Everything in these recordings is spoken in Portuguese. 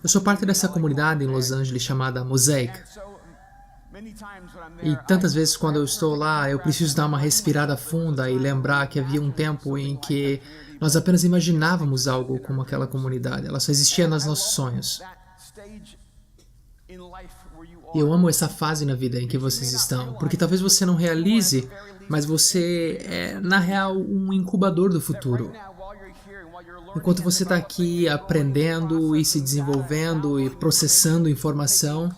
Eu sou parte dessa comunidade em Los Angeles chamada Mosaic. E tantas vezes quando eu estou lá, eu preciso dar uma respirada funda e lembrar que havia um tempo em que nós apenas imaginávamos algo como aquela comunidade. Ela só existia nos nossos sonhos. E eu amo essa fase na vida em que vocês estão, porque talvez você não realize, mas você é, na real, um incubador do futuro. Enquanto você está aqui aprendendo e se desenvolvendo e processando informação,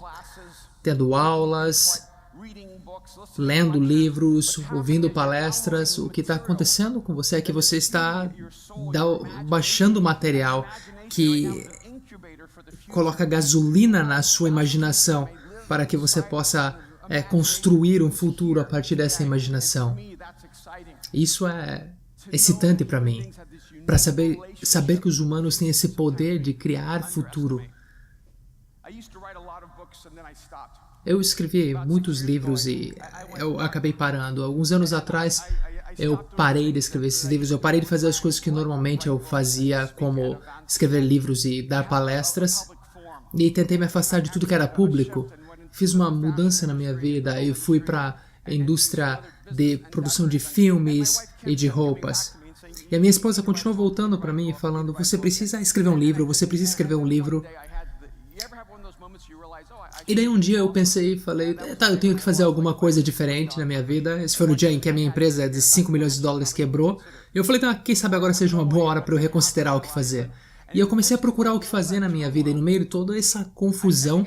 tendo aulas, lendo livros, ouvindo palestras, o que está acontecendo com você é que você está baixando material que coloca gasolina na sua imaginação para que você possa construir um futuro a partir dessa imaginação. Isso é excitante para mim, para saber que os humanos têm esse poder de criar futuro. Eu escrevi muitos livros e eu acabei parando. Alguns anos atrás eu parei de escrever esses livros, eu parei de fazer as coisas que normalmente eu fazia, como escrever livros e dar palestras, e tentei me afastar de tudo que era público. Fiz uma mudança na minha vida e fui para a indústria de produção de filmes e de roupas. E a minha esposa continuou voltando para mim e falando, você precisa escrever um livro, você precisa escrever um livro. E daí um dia eu pensei e falei, tá, eu tenho que fazer alguma coisa diferente na minha vida. Esse foi no dia em que a minha empresa de $5 milhões quebrou. E eu falei, então, quem sabe agora seja uma boa hora para eu reconsiderar o que fazer. E eu comecei a procurar o que fazer na minha vida, e no meio de toda essa confusão,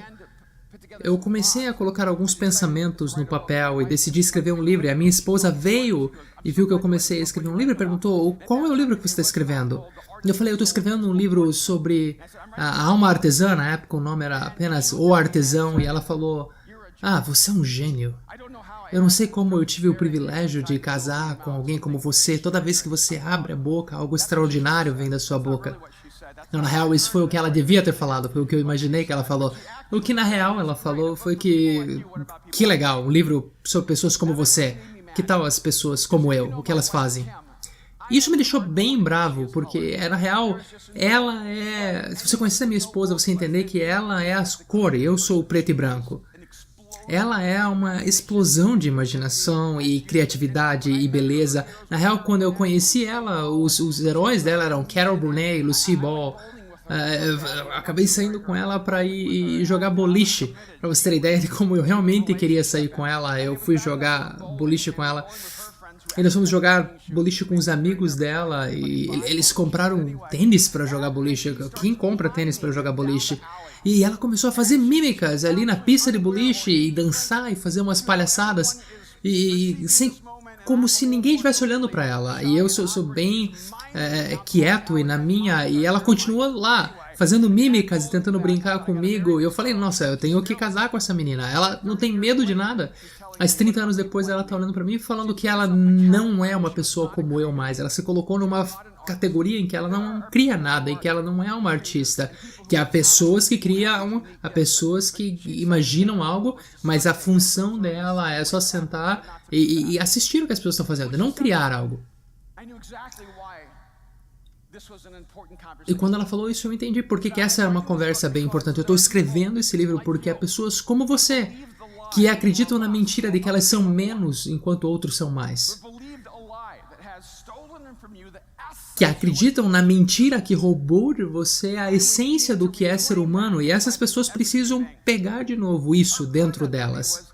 eu comecei a colocar alguns pensamentos no papel e decidi escrever um livro. E a minha esposa veio e viu que eu comecei a escrever um livro e perguntou, qual é o livro que você está escrevendo? E eu falei, eu estou escrevendo um livro sobre a alma artesã. Na época o nome era apenas O Artesão. E ela falou, você é um gênio. Eu não sei como eu tive o privilégio de casar com alguém como você. Toda vez que você abre a boca, algo extraordinário vem da sua boca. Não, na real, isso foi o que ela devia ter falado, foi o que eu imaginei que ela falou. O que na real ela falou foi que legal, um livro sobre pessoas como você. Que tal as pessoas como eu, o que elas fazem? Isso me deixou bem bravo, porque na real, ela é... Se você conhecer a minha esposa, você entender que ela é as cores, eu sou o preto e branco. Ela é uma explosão de imaginação e criatividade e beleza. Na real, quando eu conheci ela, os heróis dela eram Carol Burnett, Lucille Ball. Eu acabei saindo com ela para ir jogar boliche. Para você ter ideia de como eu realmente queria sair com ela, eu fui jogar boliche com ela. E nós fomos jogar boliche com os amigos dela e eles compraram tênis para jogar boliche. Quem compra tênis para jogar boliche? E ela começou a fazer mímicas ali na pista de boliche e dançar e fazer umas palhaçadas como se ninguém estivesse olhando para ela. E eu sou bem quieto e ela continua lá fazendo mímicas e tentando brincar comigo. E eu falei, nossa, eu tenho que casar com essa menina. Ela não tem medo de nada. Mas 30 anos depois ela tá olhando pra mim e falando que ela não é uma pessoa como eu mais. Ela se colocou numa categoria em que ela não cria nada, em que ela não é uma artista. Que há pessoas que criam, há pessoas que imaginam algo, mas a função dela é só sentar e assistir o que as pessoas estão fazendo, não criar algo. E quando ela falou isso, eu entendi por que essa é uma conversa bem importante. Eu estou escrevendo esse livro porque há pessoas como você que acreditam na mentira de que elas são menos enquanto outros são mais. Que acreditam na mentira que roubou de você a essência do que é ser humano, e essas pessoas precisam pegar de novo isso dentro delas.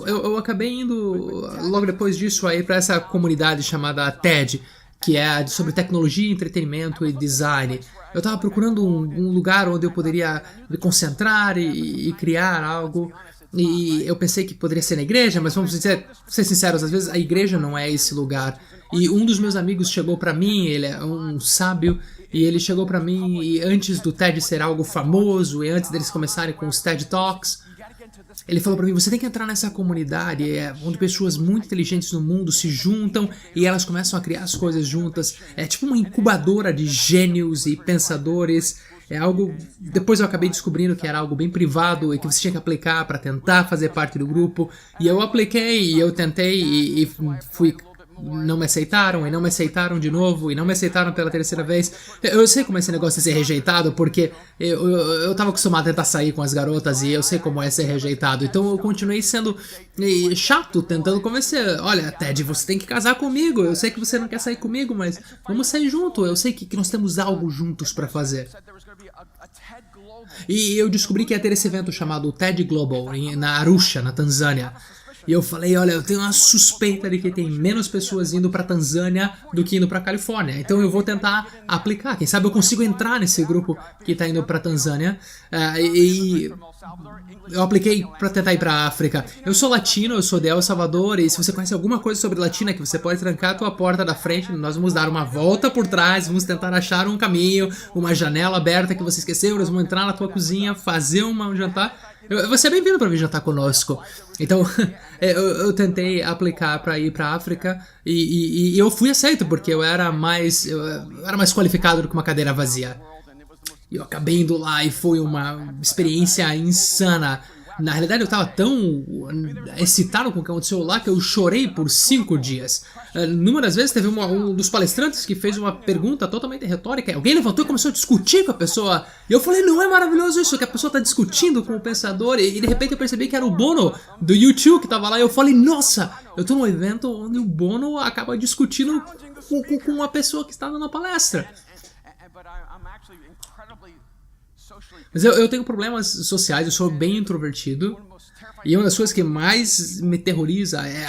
Eu acabei indo logo depois disso aí para essa comunidade chamada TED, que é sobre tecnologia, entretenimento e design. Eu estava procurando um lugar onde eu poderia me concentrar e criar algo. E eu pensei que poderia ser na igreja, mas vamos ser sinceros, às vezes a igreja não é esse lugar. E um dos meus amigos chegou pra mim, ele é um sábio, e ele chegou pra mim e antes do TED ser algo famoso, e antes deles começarem com os TED Talks, ele falou pra mim, você tem que entrar nessa comunidade onde pessoas muito inteligentes no mundo se juntam e elas começam a criar as coisas juntas. É tipo uma incubadora de gênios e pensadores. É algo... Depois eu acabei descobrindo que era algo bem privado e que você tinha que aplicar para tentar fazer parte do grupo. E eu apliquei e eu tentei e fui não me aceitaram, e não me aceitaram de novo, e não me aceitaram pela terceira vez. Eu sei como é esse negócio de ser rejeitado, porque eu tava acostumado a tentar sair com as garotas, e eu sei como é ser rejeitado. Então eu continuei sendo chato, tentando convencer. Olha, Ted, você tem que casar comigo. Eu sei que você não quer sair comigo, mas vamos sair junto. Eu sei que nós temos algo juntos pra fazer. E eu descobri que ia ter esse evento chamado TED Global, na Arusha, na Tanzânia. E eu falei, olha, eu tenho uma suspeita de que tem menos pessoas indo pra Tanzânia do que indo pra Califórnia. Então eu vou tentar aplicar. Quem sabe eu consigo entrar nesse grupo que tá indo pra Tanzânia. E eu apliquei pra tentar ir pra África. Eu sou latino, eu sou de El Salvador. E se você conhece alguma coisa sobre latina que você pode trancar a tua porta da frente, nós vamos dar uma volta por trás, vamos tentar achar um caminho, uma janela aberta que você esqueceu. Nós vamos entrar na tua cozinha, fazer um jantar. Você é bem-vindo para vir jantar conosco. Então, eu tentei aplicar para ir para África e eu fui aceito, porque eu era mais qualificado do que uma cadeira vazia. E eu acabei indo lá e foi uma experiência insana. Na realidade, eu estava tão excitado com o que aconteceu lá que eu chorei por 5 dias. Numa das vezes, teve um dos palestrantes que fez uma pergunta totalmente retórica. Alguém levantou e começou a discutir com a pessoa. E eu falei, não é maravilhoso isso, que a pessoa está discutindo com o pensador. E de repente eu percebi que era o Bono, do YouTube, que estava lá. E eu falei, nossa, eu estou num evento onde o Bono acaba discutindo com uma pessoa que está dando a palestra. Mas eu tenho problemas sociais, eu sou bem introvertido. E uma das coisas que mais me terroriza é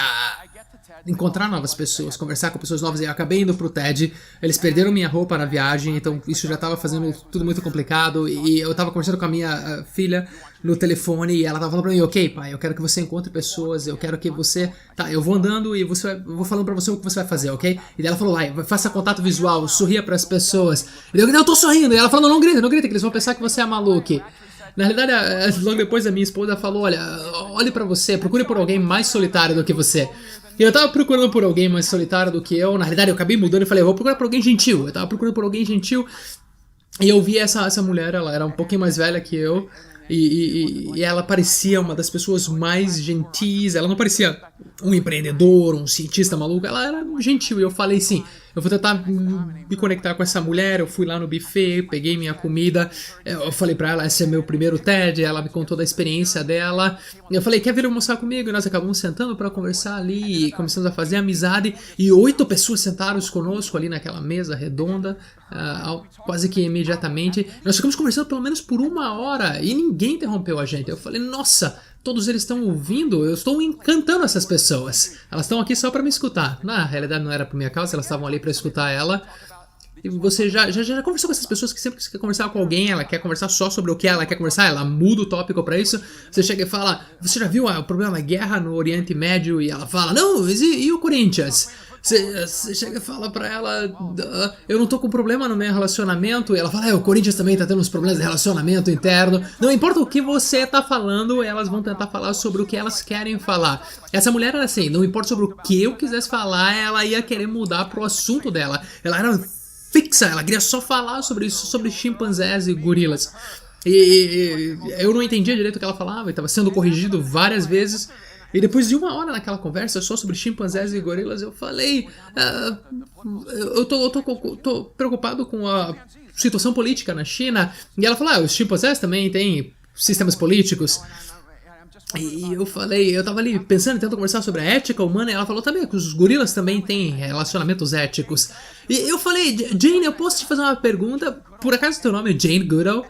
encontrar novas pessoas, conversar com pessoas novas. E eu acabei indo pro TED, eles perderam minha roupa na viagem, então isso já tava fazendo tudo muito complicado. E eu tava conversando com a minha filha no telefone e ela tava falando pra mim, ok, pai, eu quero que você encontre pessoas, eu quero que você... Tá, eu vou andando e eu vou falando pra você o que você vai fazer, ok? E daí ela falou, vai, faça contato visual, sorria pras pessoas. E eu tô sorrindo. E ela falou, não grita, que eles vão pensar que você é maluco. Na realidade, logo depois a minha esposa falou, olha, olhe pra você, procure por alguém mais solitário do que você. E eu tava procurando por alguém mais solitário do que eu. Na realidade, eu acabei mudando e falei, eu vou procurar por alguém gentil. Eu tava procurando por alguém gentil. E eu vi essa mulher, ela era um pouquinho mais velha que eu. E ela parecia uma das pessoas mais gentis. Ela não parecia um empreendedor, um cientista maluco. Ela era gentil. E eu falei assim, eu vou tentar me conectar com essa mulher. Eu fui lá no buffet, peguei minha comida. Eu falei pra ela, esse é meu primeiro TED. Ela me contou da experiência dela. Eu falei, quer vir almoçar comigo? E nós acabamos sentando pra conversar ali. E começamos a fazer amizade. E 8 pessoas sentaram conosco ali naquela mesa redonda. Quase que imediatamente. Nós ficamos conversando pelo menos por 1 hora. E ninguém interrompeu a gente. Eu falei, nossa, todos eles estão ouvindo, eu estou encantando essas pessoas. Elas estão aqui só para me escutar. Na realidade não era por minha causa, elas estavam ali para escutar ela. E você já conversou com essas pessoas que sempre que você quer conversar com alguém, ela quer conversar só sobre o que ela quer conversar, ela muda o tópico para isso. Você chega e fala, você já viu o problema da guerra no Oriente Médio? E ela fala, não, e o Corinthians? Você chega e fala pra ela, eu não tô com problema no meu relacionamento. E ela fala, o Corinthians também tá tendo uns problemas de relacionamento interno. Não importa o que você tá falando, elas vão tentar falar sobre o que elas querem falar. Essa mulher era assim, não importa sobre o que eu quisesse falar, ela ia querer mudar pro assunto dela. Ela era fixa, ela queria só falar sobre isso, sobre chimpanzés e gorilas. E eu não entendia direito o que ela falava, estava sendo corrigido várias vezes. E depois de 1 hora naquela conversa só sobre chimpanzés e gorilas, eu falei, eu tô preocupado com a situação política na China. E ela falou, os chimpanzés também têm sistemas políticos. E eu falei, eu tava ali pensando, tentando conversar sobre a ética humana, e ela falou também que os gorilas também têm relacionamentos éticos. E eu falei, Jane, eu posso te fazer uma pergunta? Por acaso teu nome é Jane Goodall?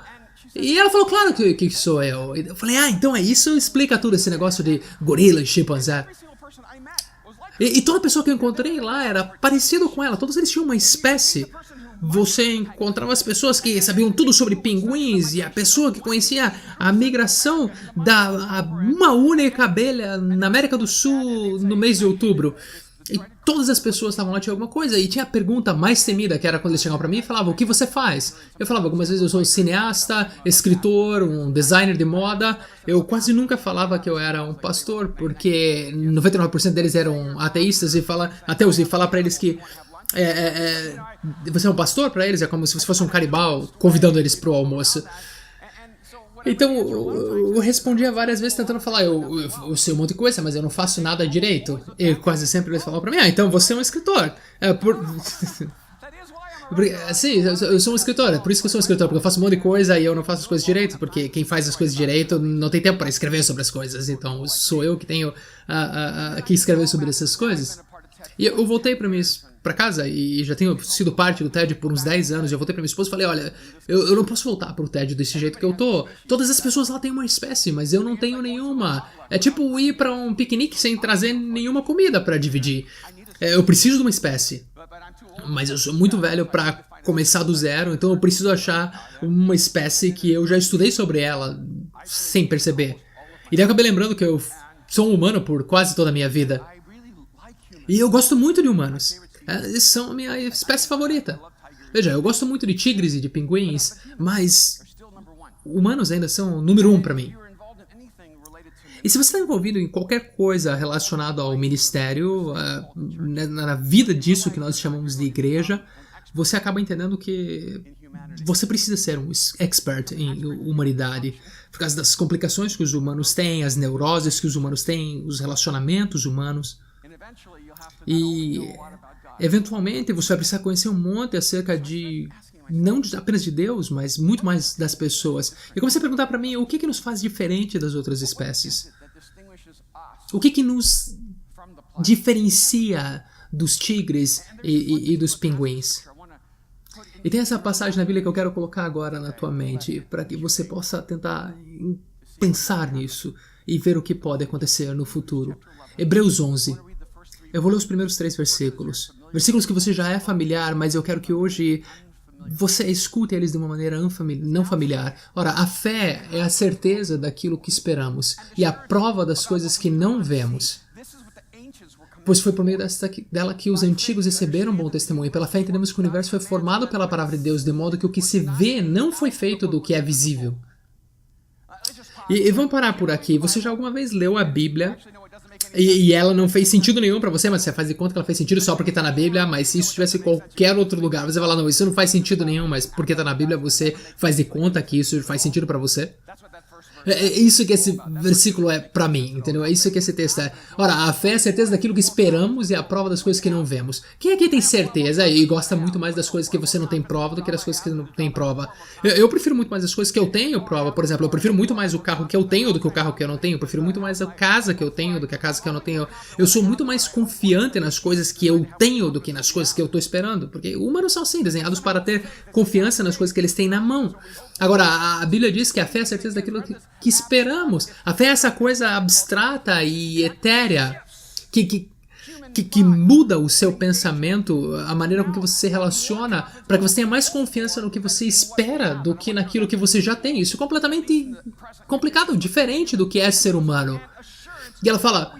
E ela falou, claro que sou eu. Eu falei, então é isso, explica tudo esse negócio de gorila e chimpanzé. E toda pessoa que eu encontrei lá era parecido com ela, todos eles tinham uma espécie. Você encontrava as pessoas que sabiam tudo sobre pinguins e a pessoa que conhecia a migração da uma única abelha na América do Sul no mês de outubro. E todas as pessoas estavam lá, tinha alguma coisa. E tinha a pergunta mais temida, que era quando eles chegavam pra mim e falavam, o que você faz? Eu falava, algumas vezes eu sou cineasta, escritor, um designer de moda. Eu quase nunca falava que eu era um pastor, porque 99% deles eram ateístas ateus, e falar pra eles que você é um pastor pra eles, é como se você fosse um canibal convidando eles pro almoço. Então eu respondia várias vezes tentando falar, eu sei um monte de coisa, mas eu não faço nada direito. E quase sempre eles falavam pra mim, então você é um escritor. Sim, eu sou um escritor, é por isso que eu sou um escritor, porque eu faço um monte de coisa e eu não faço as coisas direito, porque quem faz as coisas direito não tem tempo para escrever sobre as coisas, então sou eu que tenho que escrever sobre essas coisas. E eu voltei pra casa e já tenho sido parte do TED por uns 10 anos, e eu voltei pra minha esposa e falei, olha, eu não posso voltar pro TED desse jeito que eu tô. Todas as pessoas lá têm uma espécie, mas eu não tenho nenhuma. É tipo ir pra um piquenique sem trazer nenhuma comida pra dividir. Eu preciso de uma espécie. Mas eu sou muito velho pra começar do zero, então eu preciso achar uma espécie que eu já estudei sobre ela sem perceber. E daí eu acabei lembrando que eu sou um humano por quase toda a minha vida. E eu gosto muito de humanos. Eles são a minha espécie favorita. Veja, eu gosto muito de tigres e de pinguins, mas humanos ainda são o número 1 pra mim. E se você está envolvido em qualquer coisa relacionada ao ministério, na vida disso que nós chamamos de igreja, você acaba entendendo que você precisa ser um expert em humanidade, por causa das complicações que os humanos têm, as neuroses que os humanos têm, os relacionamentos humanos. E, eventualmente, você vai precisar conhecer um monte acerca de, não apenas de Deus, mas muito mais das pessoas. Eu comecei a perguntar para mim, o que nos faz diferente das outras espécies? O que nos diferencia dos tigres e dos pinguins? E tem essa passagem na Bíblia que eu quero colocar agora na tua mente, para que você possa tentar pensar nisso e ver o que pode acontecer no futuro. Hebreus 11. Eu vou ler os primeiros 3 versículos. Versículos que você já é familiar, mas eu quero que hoje você escute eles de uma maneira não familiar. Ora, a fé é a certeza daquilo que esperamos e a prova das coisas que não vemos. Pois foi por meio dela que os antigos receberam bom testemunho. Pela fé entendemos que o universo foi formado pela palavra de Deus, de modo que o que se vê não foi feito do que é visível. E vamos parar por aqui. Você já alguma vez leu a Bíblia e ela não fez sentido nenhum pra você, mas você faz de conta que ela fez sentido só porque tá na Bíblia, mas se isso estivesse em qualquer outro lugar, você vai falar, não, isso não faz sentido nenhum, mas porque tá na Bíblia você faz de conta que isso faz sentido pra você? É isso que esse versículo é pra mim, entendeu? É isso que esse texto é. Ora, a fé é a certeza daquilo que esperamos e a prova das coisas que não vemos. Quem aqui tem certeza e gosta muito mais das coisas que você não tem prova do que das coisas que não tem prova? Eu prefiro muito mais as coisas que eu tenho prova. Por exemplo, eu prefiro muito mais o carro que eu tenho do que o carro que eu não tenho. Eu prefiro muito mais a casa que eu tenho do que a casa que eu não tenho. Eu sou muito mais confiante nas coisas que eu tenho do que nas coisas que eu tô esperando. Porque humanos são assim, desenhados para ter confiança nas coisas que eles têm na mão. Agora, a Bíblia diz que a fé é a certeza daquilo que esperamos. A fé é essa coisa abstrata e etérea que muda o seu pensamento, a maneira com que você se relaciona, para que você tenha mais confiança no que você espera do que naquilo que você já tem. Isso é completamente complicado, diferente do que é ser humano. E ela fala,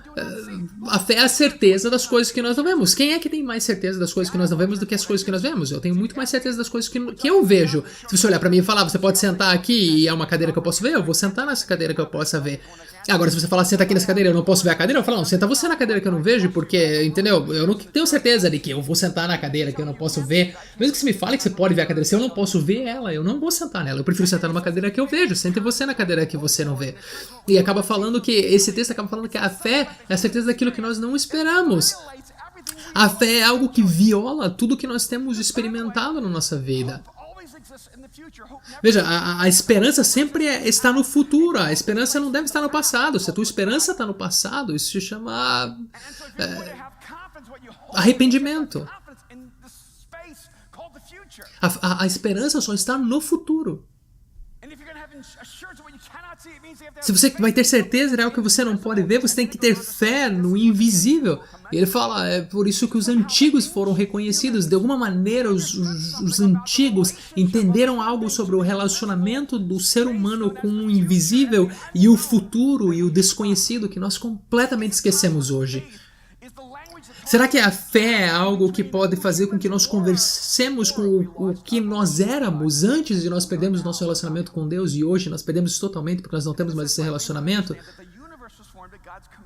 a fé é a certeza das coisas que nós não vemos. Quem é que tem mais certeza das coisas que nós não vemos do que as coisas que nós vemos? Eu tenho muito mais certeza das coisas que eu vejo. Se você olhar pra mim e falar, você pode sentar aqui e é uma cadeira que eu posso ver, eu vou sentar nessa cadeira que eu possa ver. Agora, se você falar, senta aqui nessa cadeira, eu não posso ver a cadeira, eu falo, não, senta você na cadeira que eu não vejo, porque, entendeu? Eu não tenho certeza de que eu vou sentar na cadeira que eu não posso ver. Mesmo que você me fale que você pode ver a cadeira, se eu não posso ver ela, eu não vou sentar nela. Eu prefiro sentar numa cadeira que eu vejo, sente você na cadeira que você não vê. E acaba falando que, esse texto acaba falando que a fé é a certeza daquilo que nós não esperamos. A fé é algo que viola tudo que nós temos experimentado na nossa vida. Veja, a esperança sempre está no futuro, a esperança não deve estar no passado. Se a tua esperança está no passado, isso se chama arrependimento. A esperança só está no futuro. Se você vai ter certeza de algo que você não pode ver, você tem que ter fé no invisível. E ele fala, é por isso que os antigos foram reconhecidos. De alguma maneira, os antigos entenderam algo sobre o relacionamento do ser humano com o invisível e o futuro e o desconhecido que nós completamente esquecemos hoje. Será que a fé é algo que pode fazer com que nós conversemos com o que nós éramos antes de nós perdermos nosso relacionamento com Deus e hoje nós perdemos isso totalmente porque nós não temos mais esse relacionamento?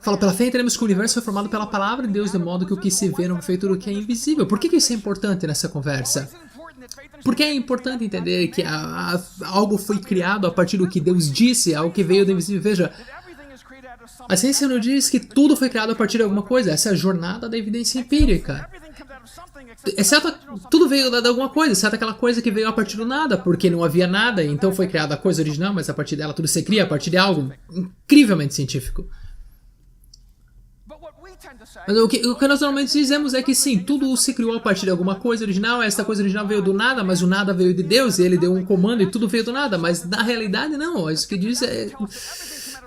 Fala, pela fé entendemos que o universo foi formado pela palavra de Deus de modo que o que se vê não foi feito do que é invisível. Por que isso é importante nessa conversa? Porque é importante entender que algo foi criado a partir do que Deus disse, algo que veio do invisível. Veja, a ciência não diz que tudo foi criado a partir de alguma coisa. Essa é a jornada da evidência empírica. Exceto, tudo veio de alguma coisa, exceto aquela coisa que veio a partir do nada, porque não havia nada, então foi criada a coisa original, mas a partir dela tudo se cria a partir de algo incrivelmente científico. Mas o que nós normalmente dizemos é que sim, tudo se criou a partir de alguma coisa original, essa coisa original veio do nada, mas o nada veio de Deus, e ele deu um comando e tudo veio do nada, mas na realidade não, isso que diz é...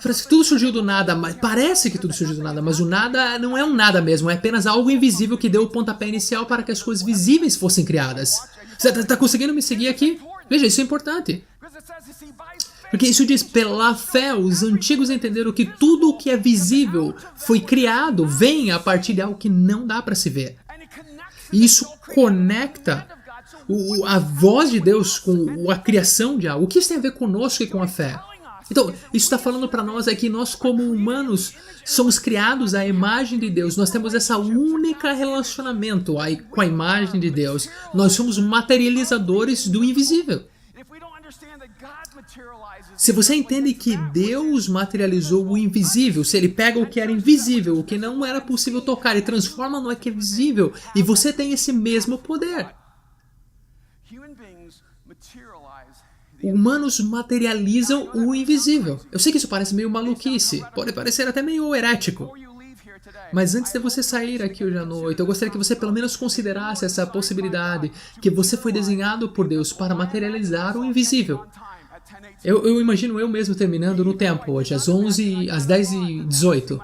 Parece que tudo surgiu do nada, mas parece que tudo surgiu do nada, mas o nada não é um nada mesmo, é apenas algo invisível que deu o pontapé inicial para que as coisas visíveis fossem criadas. Você está conseguindo me seguir aqui? Veja, isso é importante. Porque isso diz, pela fé, os antigos entenderam que tudo o que é visível foi criado, vem a partir de algo que não dá para se ver. E isso conecta a voz de Deus com a criação de algo. O que isso tem a ver conosco e com a fé? Então, isso está falando para nós é que nós, como humanos, somos criados à imagem de Deus. Nós temos essa única relacionamento com a imagem de Deus. Nós somos materializadores do invisível. Se você entende que Deus materializou o invisível, se Ele pega o que era invisível, o que não era possível tocar, e transforma no que é visível, e você tem esse mesmo poder. Humanos materializam o invisível. Eu sei que isso parece meio maluquice, pode parecer até meio herético. Mas antes de você sair aqui hoje à noite, eu gostaria que você pelo menos considerasse essa possibilidade, que você foi desenhado por Deus para materializar o invisível. Eu imagino eu mesmo terminando no tempo hoje, às 10h18.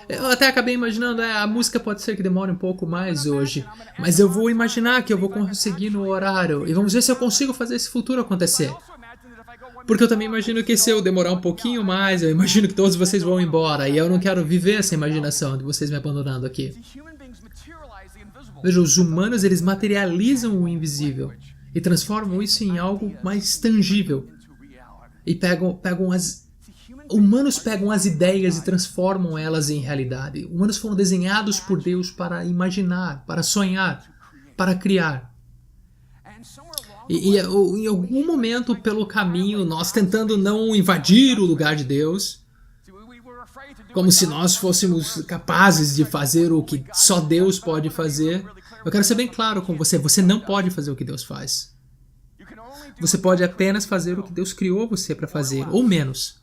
Eu até acabei imaginando, a música pode ser que demore um pouco mais hoje, mas eu vou imaginar que eu vou conseguir no horário, e vamos ver se eu consigo fazer esse futuro acontecer. Porque eu também imagino que se eu demorar um pouquinho mais, eu imagino que todos vocês vão embora, e eu não quero viver essa imaginação de vocês me abandonando aqui. Veja, os humanos, eles materializam o invisível, e transformam isso em algo mais tangível. E humanos pegam as ideias e transformam elas em realidade. Humanos foram desenhados por Deus para imaginar, para sonhar, para criar. E em algum momento pelo caminho, nós tentando não invadir o lugar de Deus, como se nós fôssemos capazes de fazer o que só Deus pode fazer. Eu quero ser bem claro com você, você não pode fazer o que Deus faz. Você pode apenas fazer o que Deus criou você para fazer, ou menos.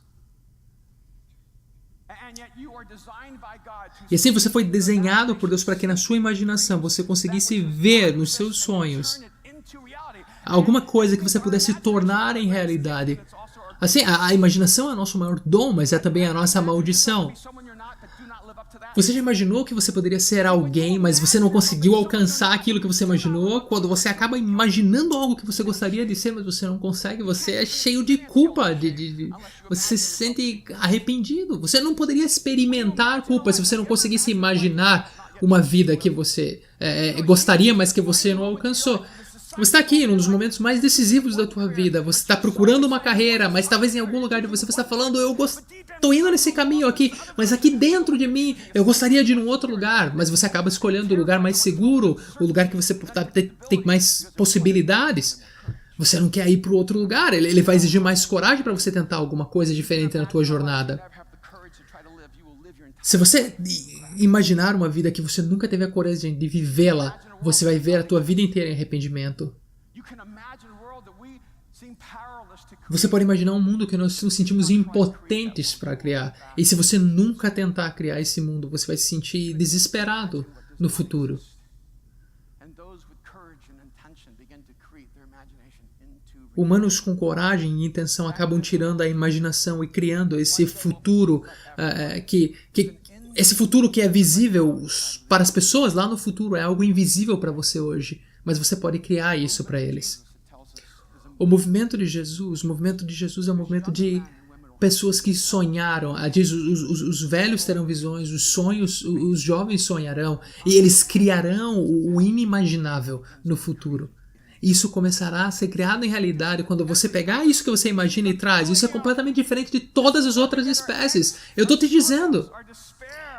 E assim você foi desenhado por Deus para que na sua imaginação você conseguisse ver nos seus sonhos alguma coisa que você pudesse tornar em realidade. Assim, a imaginação é o nosso maior dom, mas é também a nossa maldição. Você já imaginou que você poderia ser alguém, mas você não conseguiu alcançar aquilo que você imaginou? Quando você acaba imaginando algo que você gostaria de ser, mas você não consegue, você é cheio de culpa, você se sente arrependido. Você não poderia experimentar culpa se você não conseguisse imaginar uma vida que você gostaria, mas que você não alcançou. Você está aqui num dos momentos mais decisivos da tua vida. Você está procurando uma carreira, mas talvez em algum lugar de você está falando, eu estou indo nesse caminho aqui, mas aqui dentro de mim eu gostaria de ir num outro lugar. Mas você acaba escolhendo o lugar mais seguro, o lugar que você tem mais possibilidades. Você não quer ir para o outro lugar. Ele vai exigir mais coragem para você tentar alguma coisa diferente na tua jornada. Se você imaginar uma vida que você nunca teve a coragem de vivê-la, você vai ver a tua vida inteira em arrependimento. Você pode imaginar um mundo que nós nos sentimos impotentes para criar. E se você nunca tentar criar esse mundo, você vai se sentir desesperado no futuro. Humanos com coragem e intenção acabam tirando a imaginação e criando esse futuro esse futuro que é visível para as pessoas lá no futuro é algo invisível para você hoje, mas você pode criar isso para eles. O movimento de Jesus é um movimento de pessoas que sonharam. Diz, os velhos terão visões, os jovens sonharão e eles criarão o inimaginável no futuro. Isso começará a ser criado em realidade quando você pegar isso que você imagina e traz. Isso é completamente diferente de todas as outras espécies. Eu estou te dizendo.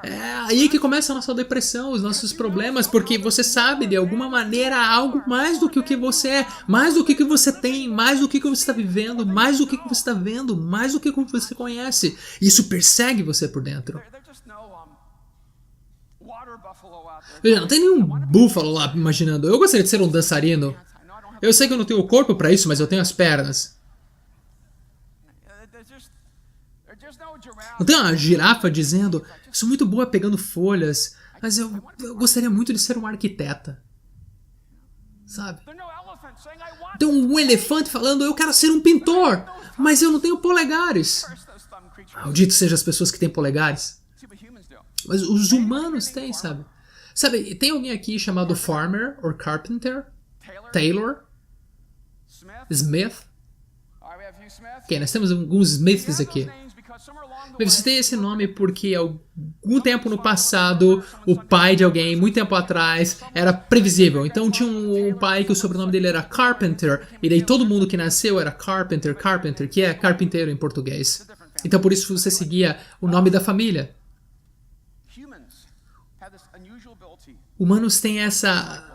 É aí que começa a nossa depressão, os nossos problemas, porque você sabe de alguma maneira algo mais do que o que você é, mais do que o que você tem, mais do que você está vivendo, mais do que você está vendo, mais do que você conhece. Isso persegue você por dentro. Veja, não tem nenhum búfalo lá imaginando, eu gostaria de ser um dançarino. Eu sei que eu não tenho o corpo para isso, mas eu tenho as pernas. Não tem uma girafa dizendo, sou muito boa pegando folhas, mas eu gostaria muito de ser um arquiteta. Sabe? Tem um elefante falando, eu quero ser um pintor, mas eu não tenho polegares. Maldito seja as pessoas que têm polegares. Mas os humanos têm, sabe? Sabe, tem alguém aqui chamado Farmer ou Carpenter? Taylor? Smith? Ok, nós temos alguns Smiths aqui. Você tem esse nome porque algum tempo no passado, o pai de alguém, muito tempo atrás, era previsível. Então tinha um pai que o sobrenome dele era Carpenter, e daí todo mundo que nasceu era Carpenter, que é carpinteiro em português. Então por isso você seguia o nome da família. Humanos têm essa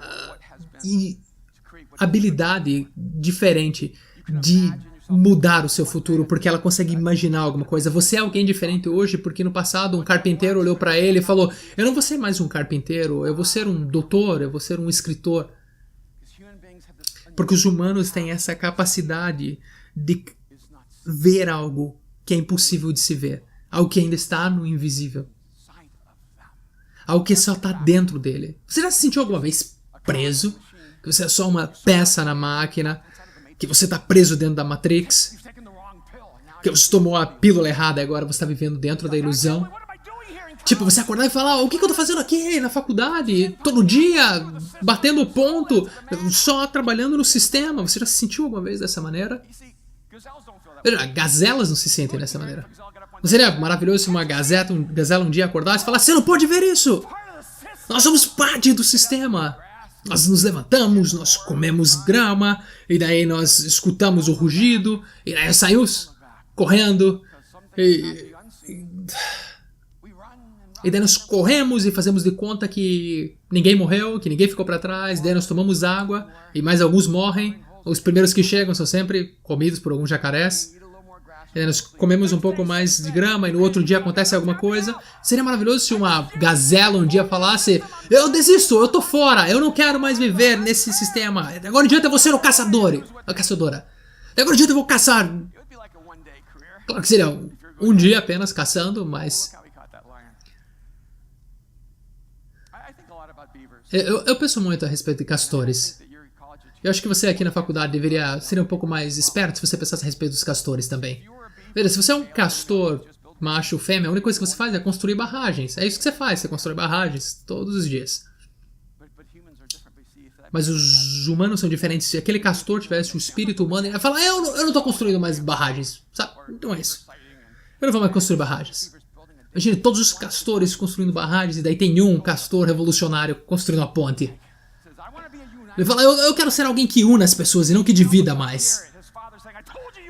habilidade diferente de mudar o seu futuro, porque ela consegue imaginar alguma coisa. Você é alguém diferente hoje porque no passado um carpinteiro olhou para ele e falou, eu não vou ser mais um carpinteiro, eu vou ser um doutor, eu vou ser um escritor. Porque os humanos têm essa capacidade de ver algo que é impossível de se ver, algo que ainda está no invisível, algo que só está dentro dele. Você já se sentiu alguma vez preso? Que você é só uma peça na máquina? Que você está preso dentro da Matrix? Que você tomou a pílula errada e agora você está vivendo dentro da ilusão? Tipo, você acordar e falar, o que eu tô fazendo aqui na faculdade? Todo dia, batendo ponto, só trabalhando no sistema. Você já se sentiu alguma vez dessa maneira? Gazelas não se sentem dessa maneira. Não seria maravilhoso se uma gazela um dia acordasse e falasse, você não pode ver isso! Nós somos parte do sistema! Nós nos levantamos, nós comemos grama, e daí nós escutamos o rugido, e daí saímos correndo, e daí nós corremos e fazemos de conta que ninguém morreu, que ninguém ficou para trás, daí nós tomamos água, e mais alguns morrem. Os primeiros que chegam são sempre comidos por alguns jacarés. E daí nós comemos um pouco mais de grama e no outro dia acontece alguma coisa. Seria maravilhoso se uma gazela um dia falasse, eu desisto, eu tô fora, eu não quero mais viver nesse sistema. Agora em diante eu vou ser o caçador, a caçadora. Agora em diante eu vou caçar. Claro que seria um dia apenas caçando, mas... Eu penso muito a respeito de castores. Eu acho que você aqui na faculdade deveria ser um pouco mais esperto se você pensasse a respeito dos castores também. Veja, se você é um castor macho, fêmea, a única coisa que você faz é construir barragens. É isso que você faz, você constrói barragens todos os dias. Mas os humanos são diferentes. Se aquele castor tivesse o espírito humano, ele ia falar, eu não tô construindo mais barragens, sabe? Então é isso. Eu não vou mais construir barragens. Imagine todos os castores construindo barragens e daí tem um castor revolucionário construindo uma ponte. Ele fala, eu quero ser alguém que una as pessoas e não que divida mais.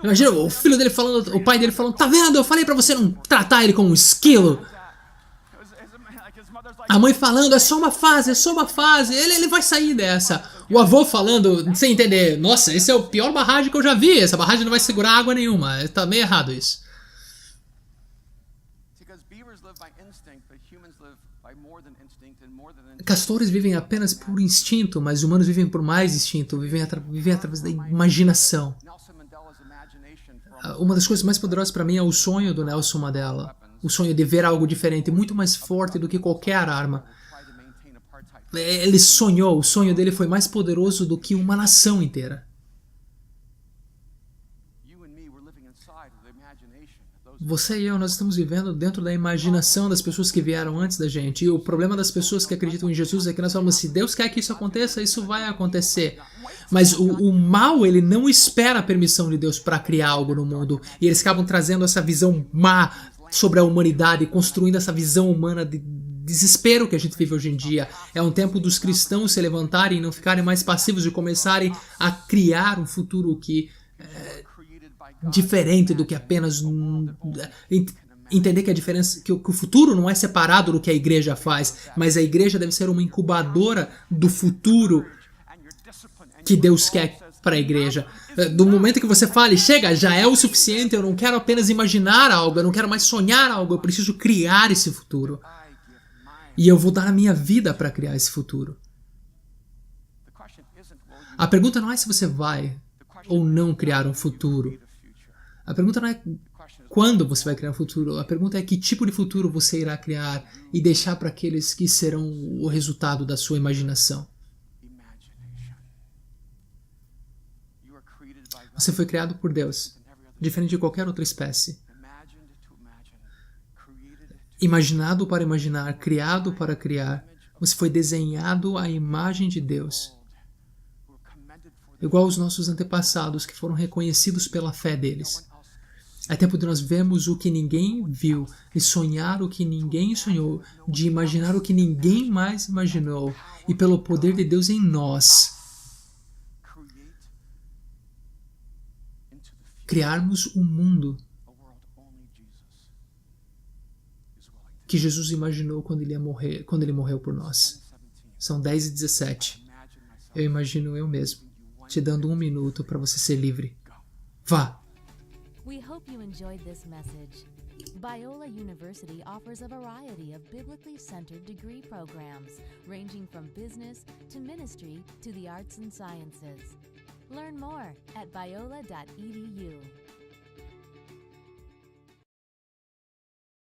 Imagina o filho dele falando, o pai dele falando, tá vendo? Eu falei pra você não tratar ele como um esquilo. A mãe falando, é só uma fase, é só uma fase. Ele vai sair dessa. O avô falando, sem entender, nossa, esse é o pior barragem que eu já vi. Essa barragem não vai segurar água nenhuma. Tá meio errado isso. Castores vivem apenas por instinto, mas humanos vivem por mais instinto, vivem através da imaginação. Uma das coisas mais poderosas para mim é o sonho do Nelson Mandela. O sonho de ver algo diferente, muito mais forte do que qualquer arma. Ele sonhou, o sonho dele foi mais poderoso do que uma nação inteira. Você e eu, nós estamos vivendo dentro da imaginação das pessoas que vieram antes da gente. E o problema das pessoas que acreditam em Jesus é que nós falamos, se Deus quer que isso aconteça, isso vai acontecer. Mas o mal, ele não espera a permissão de Deus para criar algo no mundo. E eles acabam trazendo essa visão má sobre a humanidade, construindo essa visão humana de desespero que a gente vive hoje em dia. É um tempo dos cristãos se levantarem e não ficarem mais passivos e começarem a criar um futuro que... diferente do que apenas entender que a diferença, que o futuro não é separado do que a igreja faz, mas a igreja deve ser uma incubadora do futuro que Deus quer para a igreja. Do momento que você fale, chega, já é o suficiente, eu não quero apenas imaginar algo, eu não quero mais sonhar algo, eu preciso criar esse futuro. E eu vou dar a minha vida para criar esse futuro. A pergunta não é se você vai ou não criar um futuro. A pergunta não é quando você vai criar um futuro. A pergunta é que tipo de futuro você irá criar e deixar para aqueles que serão o resultado da sua imaginação. Você foi criado por Deus, diferente de qualquer outra espécie. Imaginado para imaginar, criado para criar. Você foi desenhado à imagem de Deus. Igual os nossos antepassados que foram reconhecidos pela fé deles. É tempo de nós vermos o que ninguém viu, e sonhar o que ninguém sonhou, de imaginar o que ninguém mais imaginou, e pelo poder de Deus em nós, criarmos um mundo que Jesus imaginou quando ele morreu por nós. São 10:17. Eu imagino eu mesmo, te dando 1 minuto para você ser livre. Vá! We hope you enjoyed this message. Biola University offers a variety of biblically centered degree programs, ranging from business to ministry to the arts and sciences. Learn more at biola.edu.